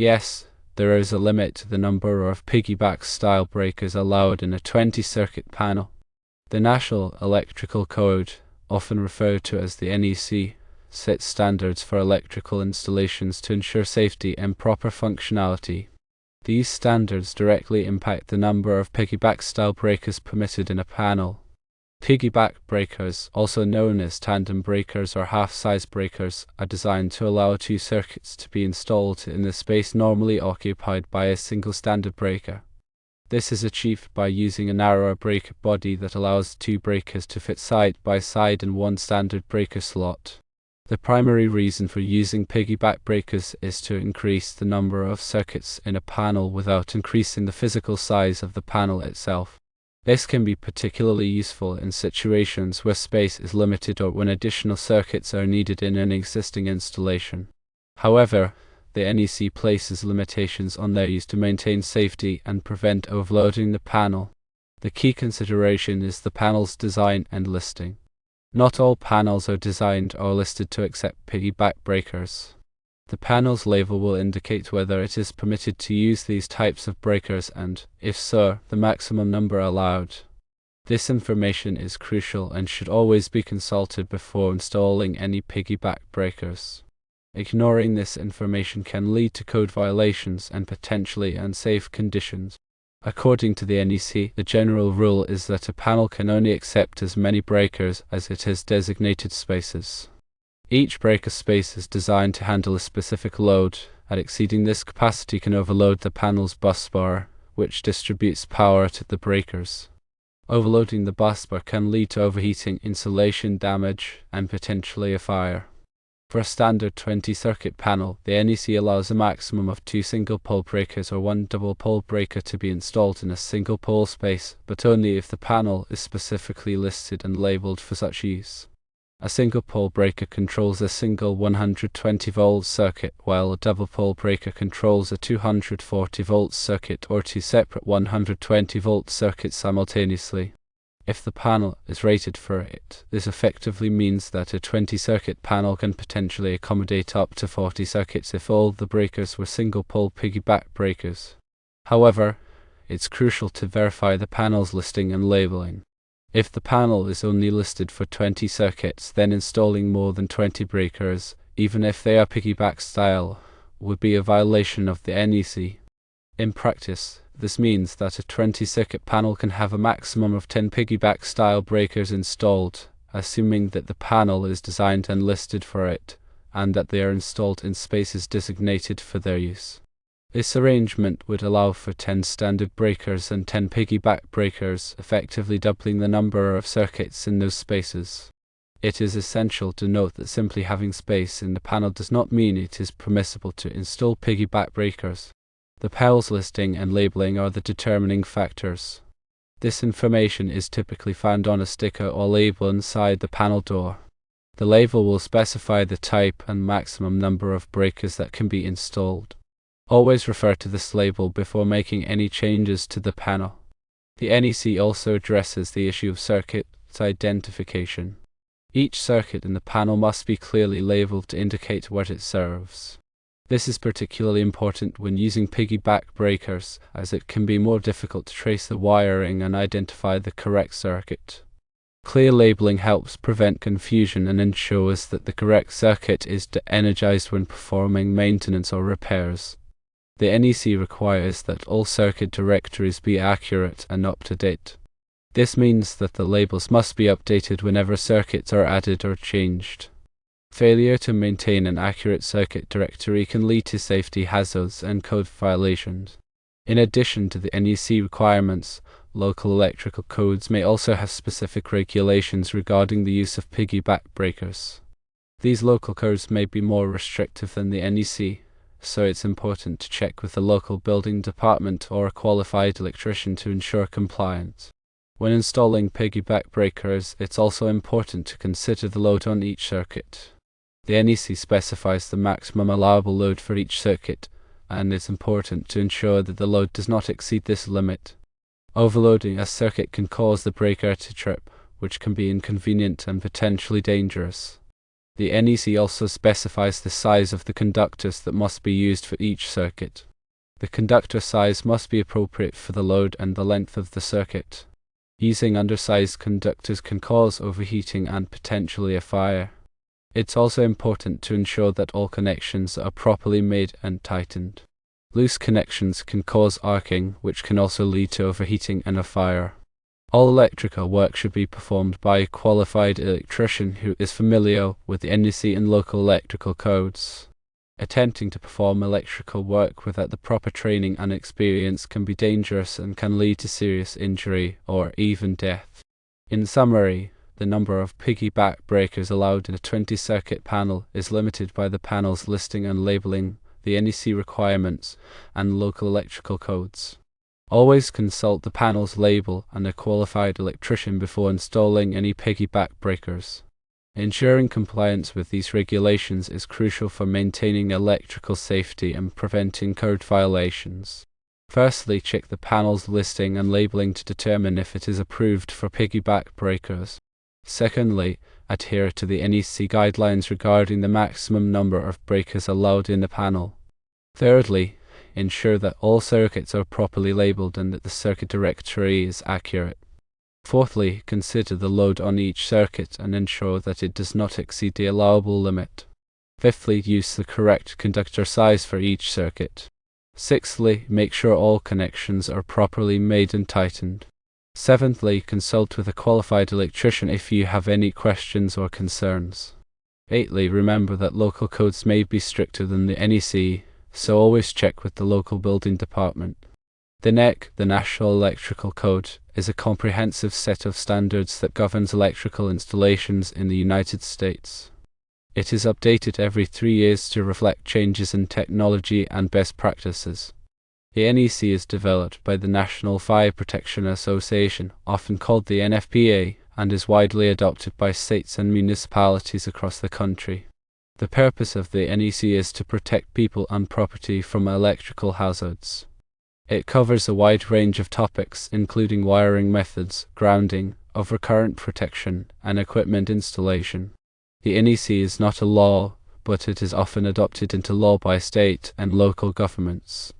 Yes, there is a limit to the number of piggyback style breakers allowed in a 20-circuit panel. The National Electrical Code, often referred to as the NEC, sets standards for electrical installations to ensure safety and proper functionality. These standards directly impact the number of piggyback style breakers permitted in a panel. Piggyback breakers, also known as tandem breakers or half-size breakers, are designed to allow two circuits to be installed in the space normally occupied by a single standard breaker. This is achieved by using a narrower breaker body that allows two breakers to fit side by side in one standard breaker slot. The primary reason for using piggyback breakers is to increase the number of circuits in a panel without increasing the physical size of the panel itself. This can be particularly useful in situations where space is limited or when additional circuits are needed in an existing installation. However, the NEC places limitations on their use to maintain safety and prevent overloading the panel. The key consideration is the panel's design and listing. Not all panels are designed or listed to accept piggyback breakers. The panel's label will indicate whether it is permitted to use these types of breakers and, if so, the maximum number allowed. This information is crucial and should always be consulted before installing any piggyback breakers. Ignoring this information can lead to code violations and potentially unsafe conditions. According to the NEC, the general rule is that a panel can only accept as many breakers as it has designated spaces. Each breaker space is designed to handle a specific load, and exceeding this capacity can overload the panel's busbar, which distributes power to the breakers. Overloading the busbar can lead to overheating, insulation damage, and potentially a fire. For a standard 20-circuit panel, the NEC allows a maximum of 2 single-pole breakers or 1 double-pole breaker to be installed in a single-pole space, but only if the panel is specifically listed and labeled for such use. A single-pole breaker controls a single 120-volt circuit, while a double-pole breaker controls a 240-volt circuit or 2 separate 120-volt circuits simultaneously. If the panel is rated for it, this effectively means that a 20-circuit panel can potentially accommodate up to 40 circuits if all the breakers were single-pole piggyback breakers. However, it's crucial to verify the panel's listing and labeling. If the panel is only listed for 20 circuits, then installing more than 20 breakers, even if they are piggyback style, would be a violation of the NEC. In practice, this means that a 20-circuit panel can have a maximum of 10 piggyback style breakers installed, assuming that the panel is designed and listed for it, and that they are installed in spaces designated for their use. This arrangement would allow for 10 standard breakers and 10 piggyback breakers, effectively doubling the number of circuits in those spaces. It is essential to note that simply having space in the panel does not mean it is permissible to install piggyback breakers. The panel's listing and labeling are the determining factors. This information is typically found on a sticker or label inside the panel door. The label will specify the type and maximum number of breakers that can be installed. Always refer to this label before making any changes to the panel. The NEC also addresses the issue of circuit identification. Each circuit in the panel must be clearly labeled to indicate what it serves. This is particularly important when using piggyback breakers, as it can be more difficult to trace the wiring and identify the correct circuit. Clear labeling helps prevent confusion and ensures that the correct circuit is energized when performing maintenance or repairs. The NEC requires that all circuit directories be accurate and up-to-date. This means that the labels must be updated whenever circuits are added or changed. Failure to maintain an accurate circuit directory can lead to safety hazards and code violations. In addition to the NEC requirements, local electrical codes may also have specific regulations regarding the use of piggyback breakers. These local codes may be more restrictive than the NEC, so it's important to check with the local building department or a qualified electrician to ensure compliance. When installing piggyback breakers, it's also important to consider the load on each circuit. The NEC specifies the maximum allowable load for each circuit, and it's important to ensure that the load does not exceed this limit. Overloading a circuit can cause the breaker to trip, which can be inconvenient and potentially dangerous. The NEC also specifies the size of the conductors that must be used for each circuit. The conductor size must be appropriate for the load and the length of the circuit. Using undersized conductors can cause overheating and potentially a fire. It's also important to ensure that all connections are properly made and tightened. Loose connections can cause arcing, which can also lead to overheating and a fire. All electrical work should be performed by a qualified electrician who is familiar with the NEC and local electrical codes. Attempting to perform electrical work without the proper training and experience can be dangerous and can lead to serious injury or even death. In summary, the number of piggy-back breakers allowed in a 20-circuit panel is limited by the panel's listing and labeling, the NEC requirements, and local electrical codes. Always consult the panel's label and a qualified electrician before installing any piggy-back breakers. Ensuring compliance with these regulations is crucial for maintaining electrical safety and preventing code violations. Firstly, check the panel's listing and labeling to determine if it is approved for piggy-back breakers. Secondly, adhere to the NEC guidelines regarding the maximum number of breakers allowed in a panel. Thirdly, ensure that all circuits are properly labeled and that the circuit directory is accurate. Fourthly, consider the load on each circuit and ensure that it does not exceed the allowable limit. Fifthly, use the correct conductor size for each circuit. Sixthly, make sure all connections are properly made and tightened. Seventhly, consult with a qualified electrician if you have any questions or concerns. Eighthly, remember that local codes may be stricter than the NEC, so always check with the local building department. The NEC, the National Electrical Code, is a comprehensive set of standards that governs electrical installations in the United States. It is updated every 3 years to reflect changes in technology and best practices. The NEC is developed by the National Fire Protection Association, often called the NFPA, and is widely adopted by states and municipalities across the country. The purpose of the NEC is to protect people and property from electrical hazards. It covers a wide range of topics, including wiring methods, grounding, overcurrent protection, and equipment installation. The NEC is not a law, but it is often adopted into law by state and local governments.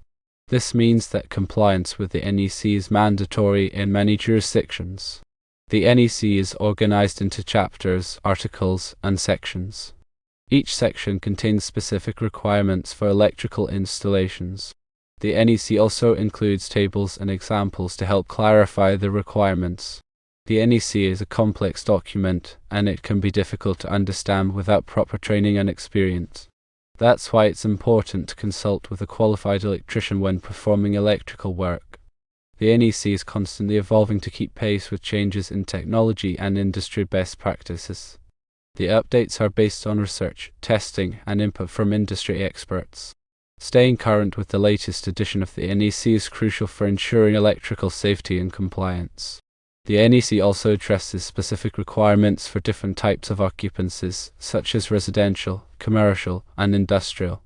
This means that compliance with the NEC is mandatory in many jurisdictions. The NEC is organized into chapters, articles, and sections. Each section contains specific requirements for electrical installations. The NEC also includes tables and examples to help clarify the requirements. The NEC is a complex document, and it can be difficult to understand without proper training and experience. That's why it's important to consult with a qualified electrician when performing electrical work. The NEC is constantly evolving to keep pace with changes in technology and industry best practices. The updates are based on research, testing, and input from industry experts. Staying current with the latest edition of the NEC is crucial for ensuring electrical safety and compliance. The NEC also addresses specific requirements for different types of occupancies, such as residential, commercial, and industrial.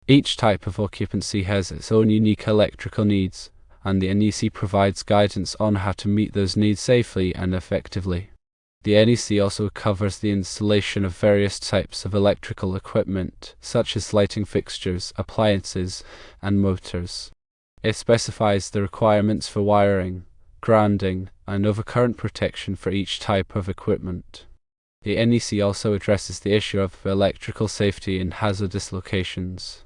Each type of occupancy has its own unique electrical needs, and the NEC provides guidance on how to meet those needs safely and effectively. The NEC also covers the installation of various types of electrical equipment, such as lighting fixtures, appliances, and motors. It specifies the requirements for wiring, grounding, and overcurrent protection for each type of equipment. The NEC also addresses the issue of electrical safety in hazardous locations.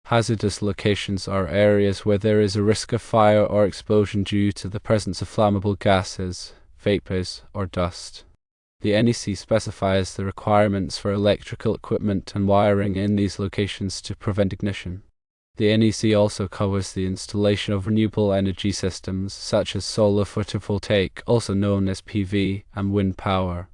Hazardous locations are areas where there is a risk of fire or explosion due to the presence of flammable gases, vapors, or dust. The NEC specifies the requirements for electrical equipment and wiring in these locations to prevent ignition. The NEC also covers the installation of renewable energy systems such as solar photovoltaic, also known as PV, and wind power.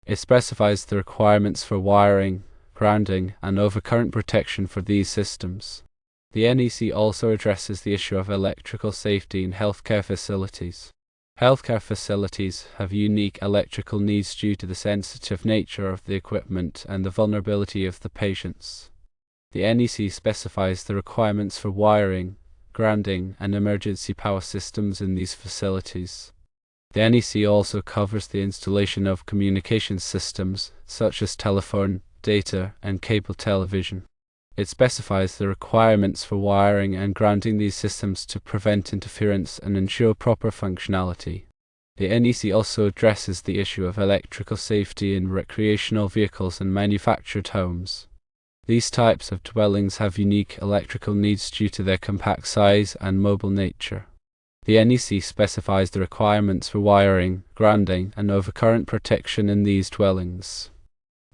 It specifies the requirements for wiring, grounding, and overcurrent protection for these systems. The NEC also addresses the issue of electrical safety in healthcare facilities. Healthcare facilities have unique electrical needs due to the sensitive nature of the equipment and the vulnerability of the patients. The NEC specifies the requirements for wiring, grounding, and emergency power systems in these facilities. The NEC also covers the installation of communication systems, such as telephone, data, and cable television. It specifies the requirements for wiring and grounding these systems to prevent interference and ensure proper functionality. The NEC also addresses the issue of electrical safety in recreational vehicles and manufactured homes. These types of dwellings have unique electrical needs due to their compact size and mobile nature. The NEC specifies the requirements for wiring, grounding, and overcurrent protection in these dwellings.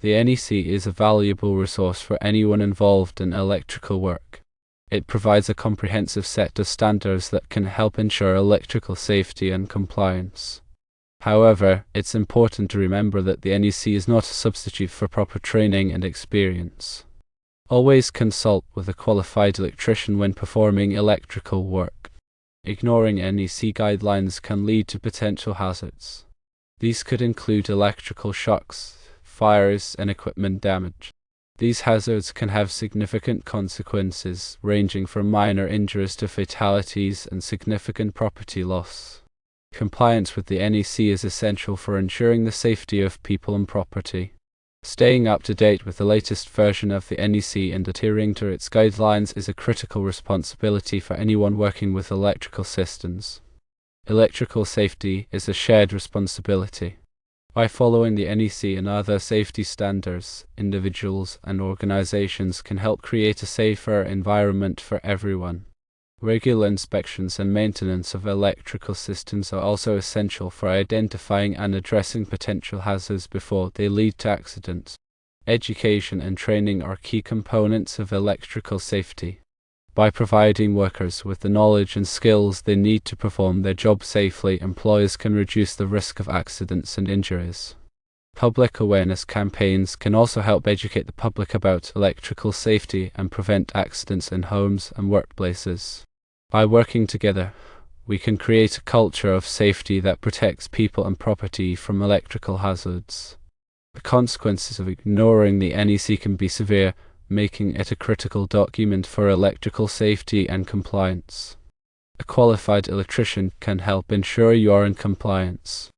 The NEC is a valuable resource for anyone involved in electrical work. It provides a comprehensive set of standards that can help ensure electrical safety and compliance. However, it's important to remember that the NEC is not a substitute for proper training and experience. Always consult with a qualified electrician when performing electrical work. Ignoring NEC guidelines can lead to potential hazards. These could include electrical shocks, fires, and equipment damage. These hazards can have significant consequences, ranging from minor injuries to fatalities and significant property loss. Compliance with the NEC is essential for ensuring the safety of people and property. Staying up to date with the latest version of the NEC and adhering to its guidelines is a critical responsibility for anyone working with electrical systems. Electrical safety is a shared responsibility. By following the NEC and other safety standards, individuals and organizations can help create a safer environment for everyone. Regular inspections and maintenance of electrical systems are also essential for identifying and addressing potential hazards before they lead to accidents. Education and training are key components of electrical safety. By providing workers with the knowledge and skills they need to perform their job safely, employers can reduce the risk of accidents and injuries. Public awareness campaigns can also help educate the public about electrical safety and prevent accidents in homes and workplaces. By working together, we can create a culture of safety that protects people and property from electrical hazards. The consequences of ignoring the NEC can be severe, making it a critical document for electrical safety and compliance. A qualified electrician can help ensure you are in compliance.